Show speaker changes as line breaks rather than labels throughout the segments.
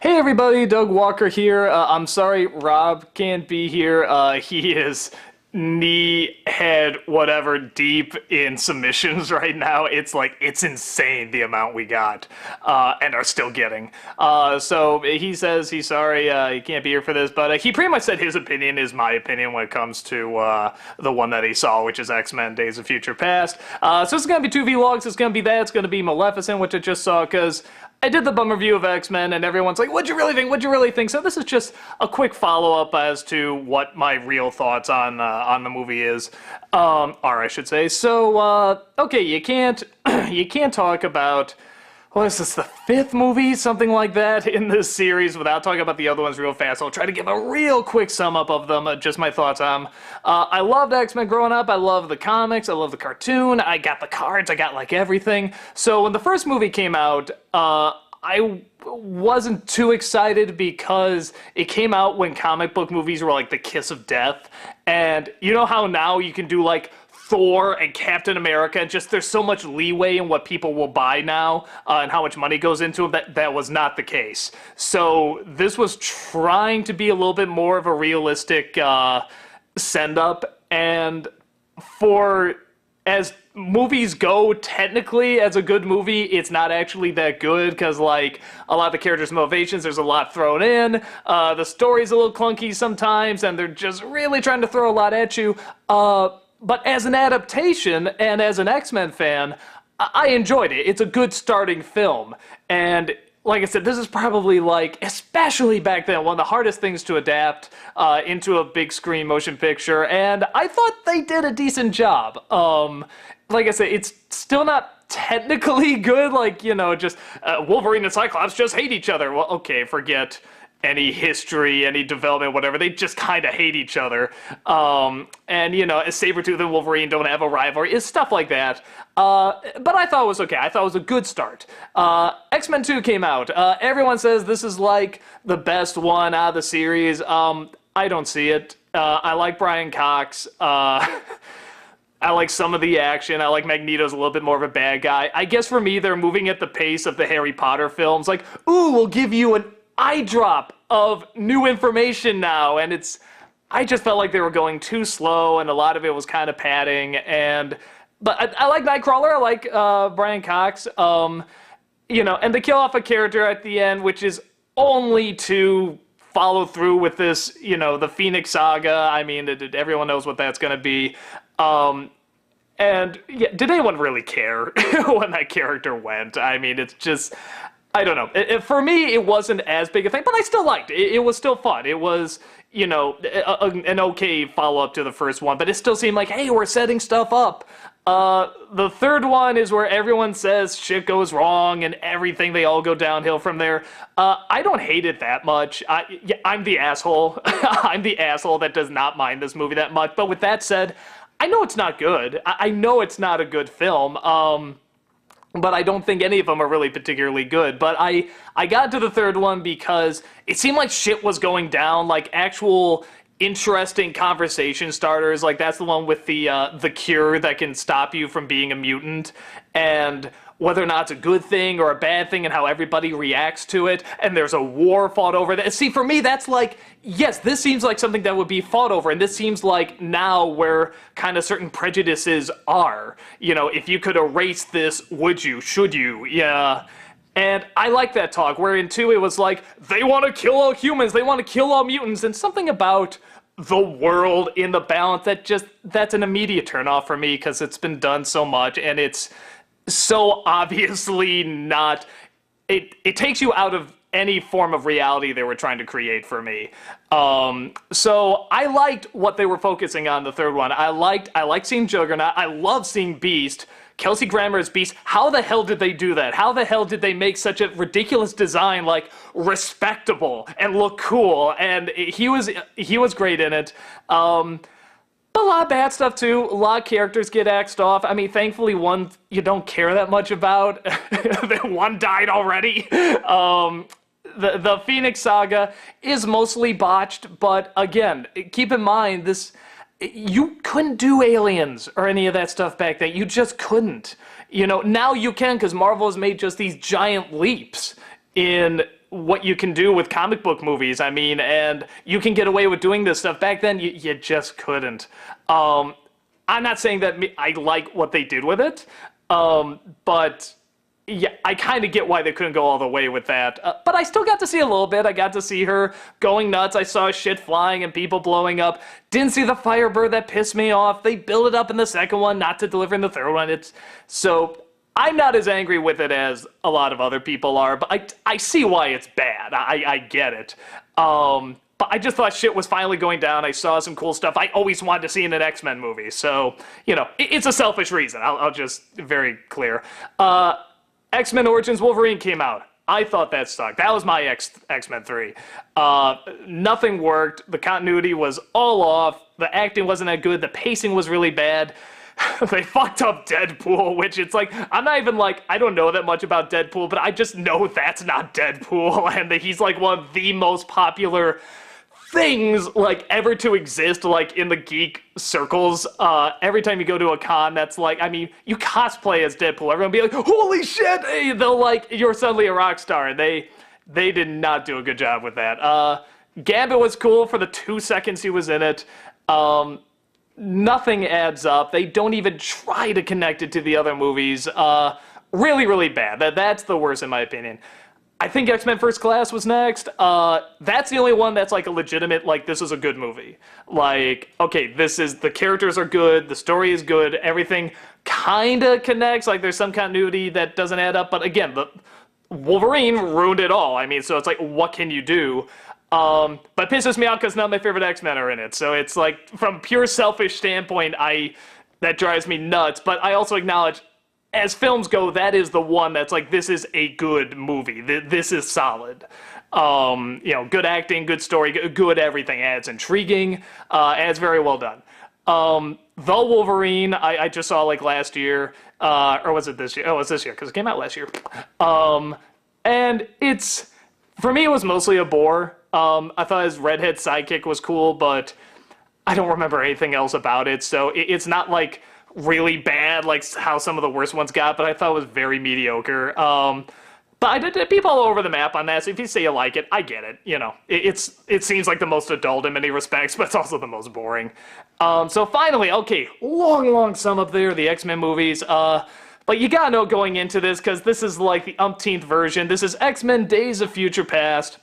Hey everybody, Doug Walker here. I'm sorry Rob can't be here. He is knee, head, whatever, deep in submissions right now. It's insane the amount we got, and are still getting. So he says he's sorry, he can't be here for this, but he pretty much said his opinion is my opinion when it comes to the one that he saw, which is X-Men Days of Future Past. So it's gonna be two vlogs, it's gonna be that, it's gonna be Maleficent, which I just saw, because I did the bum review of X-Men, and everyone's like, what'd you really think? What'd you really think? So this is just a quick follow-up as to what my real thoughts on the movie is, I should say. So, okay, you can't talk about, what is this, the fifth movie? Something like that in this series without talking about the other ones real fast. I'll try to give a real quick sum up of them, just my thoughts on them. I loved X-Men growing up. I love the comics. I love the cartoon. I got the cards. I got like everything. So when the first movie came out, I wasn't too excited because it came out when comic book movies were like the kiss of death. And you know how now you can do like Thor and Captain America, and just there's so much leeway in what people will buy now, and how much money goes into them. That was not the case. So this was trying to be a little bit more of a realistic send-up, and for as movies go, technically, as a good movie, it's not actually that good, because, like, a lot of the characters' motivations, there's a lot thrown in, the story's a little clunky sometimes, and they're just really trying to throw a lot at you, but as an adaptation, and as an X-Men fan, I enjoyed it. It's a good starting film, and like I said, this is probably, like, especially back then, one of the hardest things to adapt into a big screen motion picture, and I thought they did a decent job. Like I said, it's still not technically good, like, you know, just Wolverine and Cyclops just hate each other. Well, okay, forget any history, any development, whatever. They just kind of hate each other. And, you know, Sabretooth and Wolverine don't have a rivalry. It's stuff like that. But I thought it was okay. I thought it was a good start. X-Men 2 came out. Everyone says this is, like, the best one out of the series. I don't see it. I like Brian Cox. I like some of the action. I like Magneto's a little bit more of a bad guy. I guess for me, they're moving at the pace of the Harry Potter films. Like, ooh, we'll give you an eye drop of new information now, and I just felt like they were going too slow, and a lot of it was kind of padding, but I like Nightcrawler, I like Brian Cox, you know, and they kill off a character at the end, which is only to follow through with this, you know, the Phoenix Saga. I mean, everyone knows what that's going to be, and yeah, did anyone really care when that character went? I mean, it's just, I don't know. For me, it wasn't as big a thing, but I still liked it. It was still fun. It was, you know, an okay follow-up to the first one, but it still seemed like, hey, we're setting stuff up. The third one is where everyone says shit goes wrong and everything, they all go downhill from there. I don't hate it that much. I'm the asshole. I'm the asshole that does not mind this movie that much. But with that said, I know it's not good. I know it's not a good film. But I don't think any of them are really particularly good. But I got to the third one because it seemed like shit was going down, like actual interesting conversation starters. Like that's the one with the cure that can stop you from being a mutant, and whether or not it's a good thing or a bad thing and how everybody reacts to it, and there's a war fought over that. See, for me, that's like, yes, this seems like something that would be fought over, and this seems like now where kind of certain prejudices are. You know, if you could erase this, would you? Should you? Yeah. And I like that talk, where in 2 it was like, they want to kill all humans, they want to kill all mutants, and something about the world in the balance that's an immediate turnoff for me, because it's been done so much, and it's so obviously not, it takes you out of any form of reality they were trying to create for me. So I liked what they were focusing on the third one. I liked seeing Juggernaut. I love seeing Beast. Kelsey Grammer as Beast. How the hell did they do that? How the hell did they make such a ridiculous design, like, respectable and look cool? And he was great in it. A lot of bad stuff too. A lot of characters get axed off. I mean, thankfully one you don't care that much about. One died already. The Phoenix Saga is mostly botched, but again, keep in mind this. You couldn't do aliens or any of that stuff back then. You just couldn't. You know, now you can, because Marvel has made just these giant leaps in what you can do with comic book movies. I mean, and you can get away with doing this stuff. Back then, you just couldn't. I'm not saying that I like what they did with it, but yeah, I kind of get why they couldn't go all the way with that. But I still got to see a little bit. I got to see her going nuts. I saw shit flying and people blowing up. Didn't see the Firebird. That pissed me off. They build it up in the second one, not to deliver in the third one. So I'm not as angry with it as a lot of other people are, but I see why it's bad. I get it. But I just thought shit was finally going down. I saw some cool stuff I always wanted to see in an X-Men movie. So, it's a selfish reason. I'll just, very clear. X-Men Origins Wolverine came out. I thought that sucked. That was my X-Men 3. Nothing worked. The continuity was all off. The acting wasn't that good. The pacing was really bad. They fucked up Deadpool, which it's like, I'm not even like, I don't know that much about Deadpool, but I just know that's not Deadpool, and that he's like one of the most popular things like ever to exist like in the geek circles. Every time you go to a con, that's like, I mean, you cosplay as Deadpool, everyone be like, holy shit, hey, they'll like, you're suddenly a rock star. They did not do a good job with that. Gambit was cool for the 2 seconds he was in it. Nothing adds up. They don't even try to connect it to the other movies. Really, really bad. That's the worst in my opinion. I think X-Men First Class was next. That's the only one that's like a legitimate, like, this is a good movie. Like, okay, the characters are good, the story is good, everything kinda connects, like there's some continuity that doesn't add up, but again, the Wolverine ruined it all. I mean, so it's like, what can you do? But it pisses me off because none of my favorite X-Men are in it. So it's like, from pure selfish standpoint, that drives me nuts. But I also acknowledge, as films go, that is the one that's like, this is a good movie. This is solid. Good acting, good story, good everything. Adds intriguing, adds very well done. The Wolverine, I just saw like last year, or was it this year? Oh, it was this year because it came out last year. And for me, it was mostly a bore. I thought his redhead sidekick was cool, but I don't remember anything else about it. So it's not like really bad like how some of the worst ones got, but I thought it was very mediocre. But I did people all over the map on that, so if you say you like it, I get it. It seems like the most adult in many respects, but it's also the most boring. So finally, okay, long sum up there, the X-Men movies. But you gotta know going into this, because this is like the umpteenth version. This is X-Men Days of Future Past.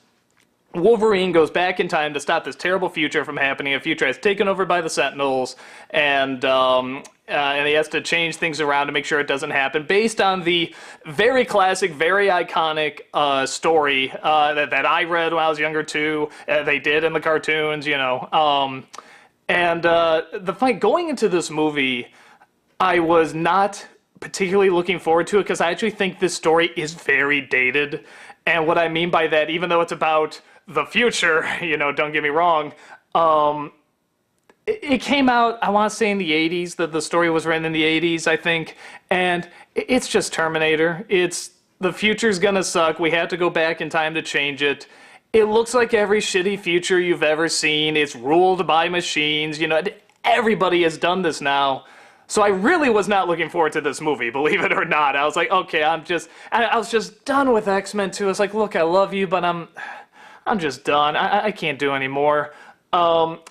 Wolverine goes back in time to stop this terrible future from happening. A future that's taken over by the Sentinels, and he has to change things around to make sure it doesn't happen, based on the very classic, very iconic story that I read when I was younger too. They did in the cartoons, And the fight going into this movie, I was not particularly looking forward to it because I actually think this story is very dated. And what I mean by that, even though it's about the future, don't get me wrong, it came out, I want to say in the 80s, the story was written in the 80s, I think, and it's just Terminator. It's, the future's gonna suck, we have to go back in time to change it. It looks like every shitty future you've ever seen. It's ruled by machines, everybody has done this now. So I really was not looking forward to this movie, believe it or not. I was like, okay, I was just done with X-Men 2. I was like, look, I love you, but I'm just done. I can't do anymore. But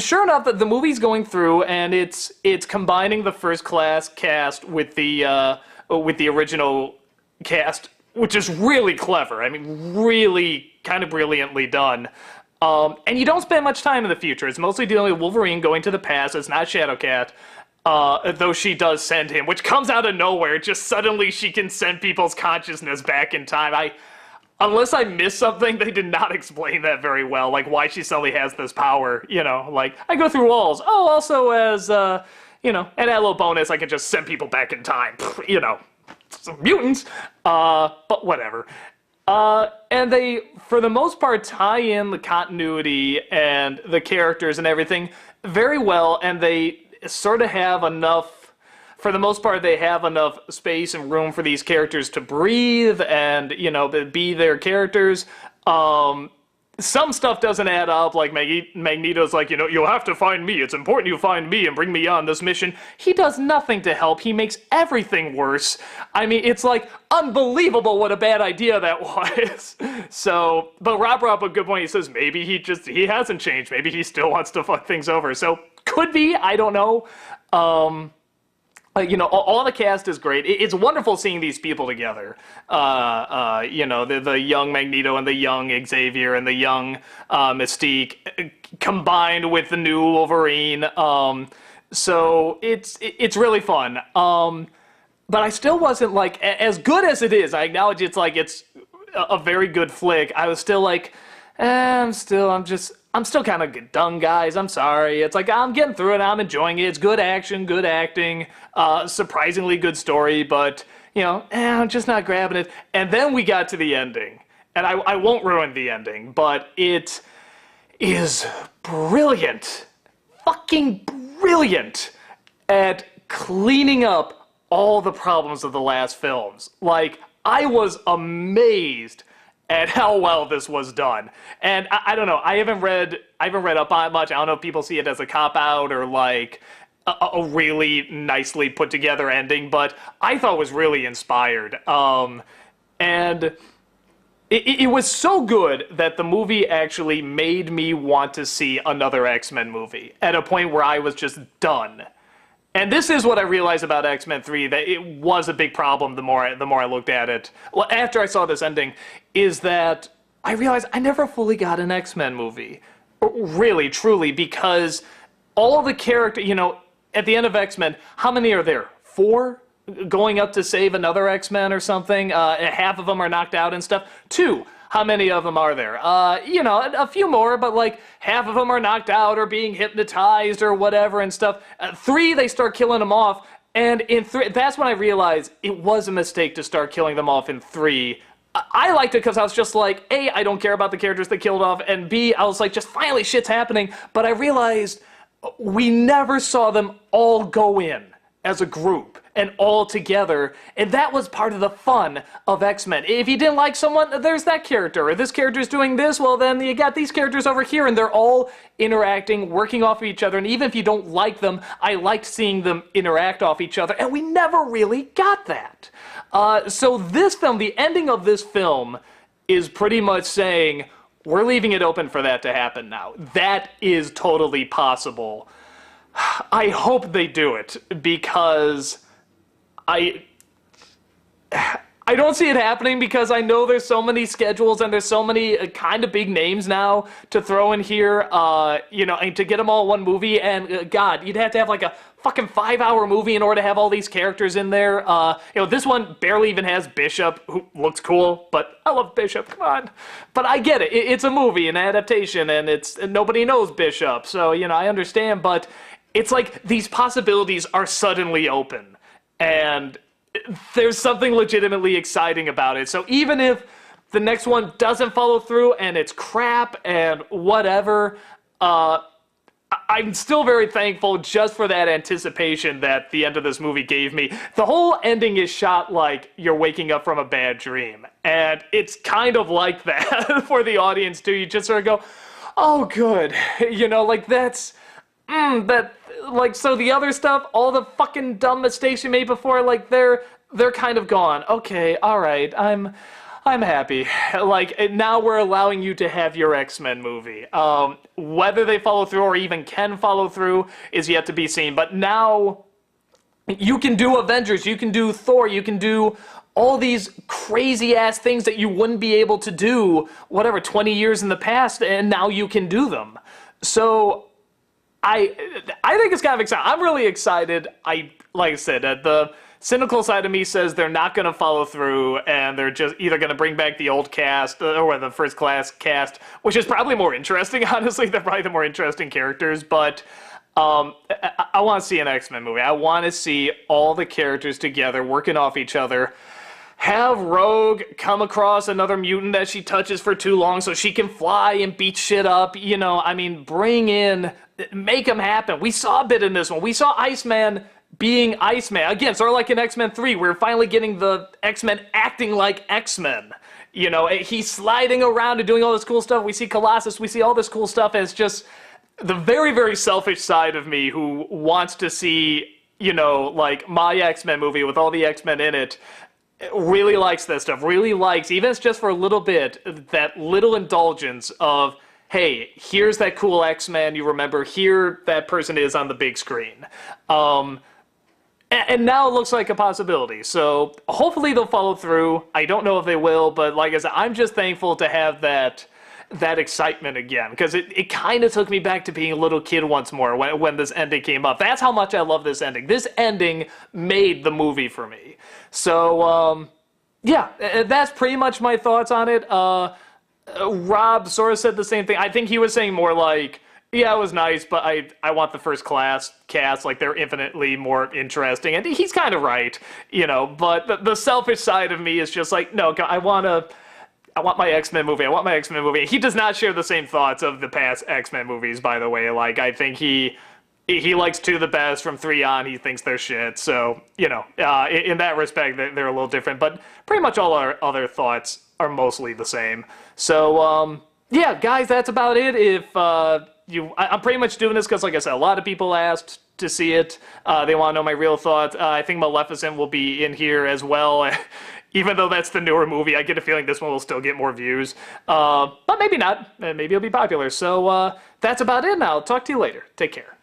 sure enough, the movie's going through, and it's combining the First Class cast with the original cast, which is really clever. I mean, really kind of brilliantly done. And you don't spend much time in the future. It's mostly dealing with Wolverine going to the past. It's not Shadowcat. Though she does send him, which comes out of nowhere. Just suddenly she can send people's consciousness back in time. Unless I missed something, they did not explain that very well, like why she suddenly has this power, like, I go through walls. Oh, also as, and that little bonus, I can just send people back in time, some mutants, but whatever. And they, for the most part, tie in the continuity and the characters and everything very well, and they sort of have enough, for the most part, they have enough space and room for these characters to breathe and, be their characters. some stuff doesn't add up. Like Magneto's like, you'll have to find me. It's important you find me and bring me on this mission. He does nothing to help. He makes everything worse. I mean, it's like unbelievable what a bad idea that was. So, but Rob brought up a good point. He says maybe he hasn't changed. Maybe he still wants to fuck things over. So could be. I don't know. All the cast is great. It's wonderful seeing these people together. The young Magneto and the young Xavier and the young Mystique combined with the new Wolverine. So it's really fun. But I still wasn't like, as good as it is, I acknowledge it's a very good flick. I was still like, I'm still kind of done, guys. I'm sorry. It's like, I'm getting through it. I'm enjoying it. It's good action, good acting, surprisingly good story, but, I'm just not grabbing it. And then we got to the ending. And I won't ruin the ending, but it is brilliant. Fucking brilliant at cleaning up all the problems of the last films. Like, I was amazed at how well this was done. And I don't know, I haven't read up on it much. I don't know if people see it as a cop-out or like a really nicely put together ending, but I thought it was really inspired. And it was so good that the movie actually made me want to see another X-Men movie at a point where I was just done. And this is what I realized about X-Men 3, that it was a big problem the more I looked at it. Well, after I saw this ending, is that I realized I never fully got an X-Men movie. Really, truly, because all the character, at the end of X-Men, how many are there? 4? Going up to save another X-Men or something? Half of them are knocked out and stuff. 2. How many of them are there? A few more, but like half of them are knocked out or being hypnotized or whatever and stuff. 3, they start killing them off. And in 3, that's when I realized it was a mistake to start killing them off in 3. I liked it because I was just like, A, I don't care about the characters they killed off, and B, I was like, just finally shit's happening. But I realized we never saw them all go in as a group and all together, and that was part of the fun of X-Men. If you didn't like someone, there's that character, or this character's doing this, well then you got these characters over here, and they're all interacting, working off of each other, and even if you don't like them, I liked seeing them interact off each other, and we never really got that. So this film, the ending of this film, is pretty much saying, we're leaving it open for that to happen now. That is totally possible. I hope they do it, because I don't see it happening, because I know there's so many schedules and there's so many kind of big names now to throw in here, and to get them all in one movie, and God, you'd have to have like a fucking 5-hour movie in order to have all these characters in there. This one barely even has Bishop, who looks cool, but I love Bishop, come on. But I get it, it's a movie, an adaptation, and nobody knows Bishop, so, I understand, but it's like these possibilities are suddenly open. And there's something legitimately exciting about it. So even if the next one doesn't follow through and it's crap and whatever, I'm still very thankful just for that anticipation that the end of this movie gave me. The whole ending is shot like you're waking up from a bad dream. And it's kind of like that for the audience too. You just sort of go, oh good. That's... so the other stuff, all the fucking dumb mistakes you made before, like, they're kind of gone. Okay, alright, I'm happy. Like, now we're allowing you to have your X-Men movie. Whether they follow through or even can follow through is yet to be seen, but now you can do Avengers, you can do Thor, you can do all these crazy-ass things that you wouldn't be able to do, 20 years in the past, and now you can do them. So I think it's kind of exciting. I'm really excited. Like I said, the cynical side of me says they're not going to follow through, and they're just either going to bring back the old cast or the first class cast, which is probably more interesting, honestly. They're probably the more interesting characters, but I want to see an X-Men movie. I want to see all the characters together working off each other. Have Rogue come across another mutant that she touches for too long so she can fly and beat shit up. Bring in... Make them happen. We saw a bit in this one. We saw Iceman being Iceman. Again, sort of like in X-Men 3, we're finally getting the X-Men acting like X-Men. You know, he's sliding around and doing all this cool stuff. We see Colossus, we see all this cool stuff, and it's just the very, very selfish side of me who wants to see, you know, like my X-Men movie with all the X-Men in it, really likes that stuff, really likes, even if it's just for a little bit, that little indulgence of, hey, here's that cool X-Men you remember, here that person is on the big screen. And now it looks like a possibility, so hopefully they'll follow through. I don't know if they will, but like I said, I'm just thankful to have that excitement again, because it kind of took me back to being a little kid once more when this ending came up. That's how much I love this ending. This ending made the movie for me. So, yeah, that's pretty much my thoughts on it. Rob sort of said the same thing. I think he was saying more like, yeah, it was nice, but I want the first class cast, like they're infinitely more interesting. And he's kind of right, you know, but the selfish side of me is just like, no, I want my X-Men movie. I want my X-Men movie. He does not share the same thoughts of the past X-Men movies, by the way. Like, I think he likes 2 the best. From 3 on, he thinks they're shit. So, you know, in that respect, they're a little different. But pretty much all our other thoughts are mostly the same. So, yeah, guys, that's about it. If I'm pretty much doing this because, like I said, a lot of people asked to see it. They want to know my real thoughts. I think Maleficent will be in here as well. Even though that's the newer movie, I get a feeling this one will still get more views. But maybe not. Maybe it'll be popular. So that's about it now. Talk to you later. Take care.